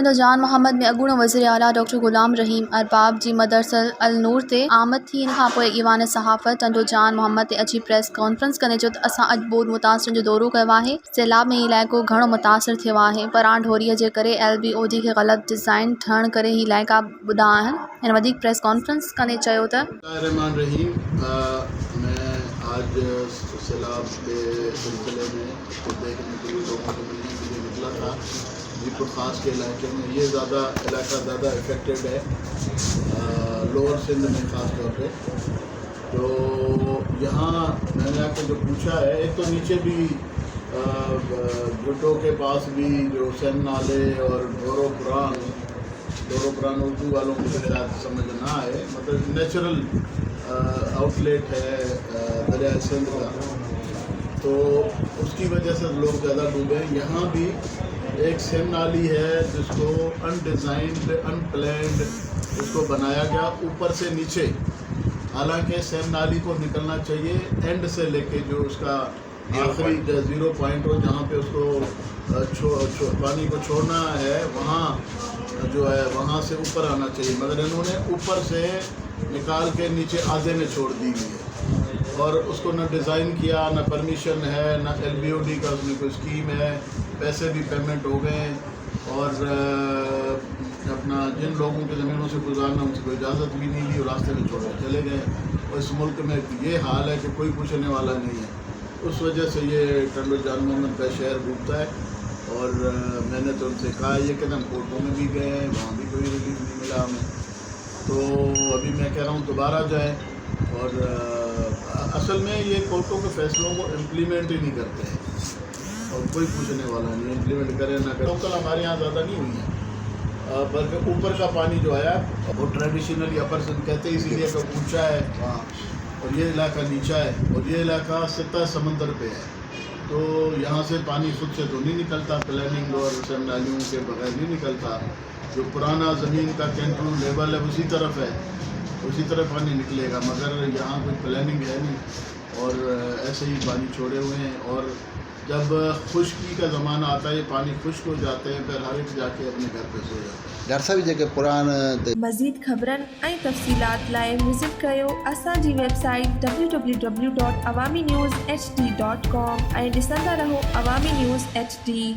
जहान मोहम्मद में अॻूणो वज़ीर आला डॉक्टर ग़ुलाम रहीम अरबाब जी मदरसल अल नूर ते आमद थी। इन खां पोइ ईवान सहाफ़त जहान मोहम्मद ते अची प्रेस कॉन्फ्रेंस कंदे चयो त असां अॼु ॿोॾि मुतासिरनि जो दौरो कयो आहे। सैलाब में हीउ इलाइक़ो घणो मुतासिर थियो आहे। परां ढोरीअ जे करे LBOD खे ग़लति डिज़ाइन ठहण करे ही इलाइक़ा ॿुॾा आहिनि। हिन वधीक प्रेस कॉन्फ्रेंस कंदे चयो त आज सैलाब के सिलसिले में इसको देखने के लिए लोगों को मिलने के लिए निकला था जीपुर खास के इलाके में। ये इलाका ज़्यादा इफेक्टेड है लोअर सिंध में ख़ास तौर पे। तो यहाँ मैंने आपको जो पूछा है, एक तो नीचे भी भुट्टो के पास भी जो सेम नाले और डोरो पुरान उर्दू वालों को शायद समझ ना आए, मतलब नेचुरल आउटलेट है दरिया सिंध का, तो उसकी वजह से लोग ज़्यादा डूबे। यहाँ भी एक सेम नाली है जिसको अनडिज़ाइंड अनप्लैंड उसको बनाया गया ऊपर से नीचे। हालांकि सेम नाली को निकलना चाहिए एंड से लेके जो उसका आखिरी 0 पॉइंट हो जहाँ पे उसको पानी को छोड़ना है, वहाँ जो है वहाँ से ऊपर आना चाहिए, मगर इन्होंने ऊपर से निकाल के नीचे आधे में छोड़ दी हुई है। और उसको न डिज़ाइन किया, न परमिशन है, न LBOD का उसमें कोई स्कीम है। पैसे भी पेमेंट हो गए और अपना जिन लोगों के ज़मीनों से गुजारना उनसे कोई इजाज़त भी नहीं ली और रास्ते में छोड़ के चले गए। और इस मुल्क में ये हाल है कि कोई पूछने वाला नहीं है। उस वजह से ये टंडो जान मोहम्मद का शहर डूबता है। और मैंने तो उनसे कहा ये कि हम कोर्टों में भी गए हैं, वहाँ भी कोई रिलीफ नहीं मिला हमें। तो अभी मैं कह रहा हूँ दोबारा जाए। और असल में ये कोर्टों के फैसलों को इम्प्लीमेंट ही नहीं करते हैं और कोई पूछने वाला नहीं, इम्प्लीमेंट करें ना करें। लोकल हमारे यहाँ ज़्यादा नहीं हुई है, बल्कि ऊपर का पानी जो आया वो ट्रेडिशनली अपर सिंध कहते हैं, इसीलिए कि ऊंचा है वहाँ और ये इलाका नीचा है और ये इलाका सतह समंदर पे है। तो यहाँ से पानी खुद से तो नहीं निकलता, प्लानिंग और सब नालियों के बगैर नहीं निकलता। जो पुराना ज़मीन का कैंटून लेवल है उसी तरफ है, उसी तरफ पानी निकलेगा, मगर यहाँ कोई प्लानिंग है नहीं और ऐसे ही पानी छोड़े हुए हैं। और जब खुश्की का ज़माना आता है ये पानी खुश्क हो जाते हैं, फिर हर एक जाके अपने घर पे सो जाते हैं। डॉक्टर साहब जेके पुरान मज़ीद ख़बरनि ऐं तफ़सीलात लाइ विज़िट कयो असांजी वेबसाइट www.awamiNewsHD.com ऐं ॾिसंदा रहो अवामी न्यूज़ HD।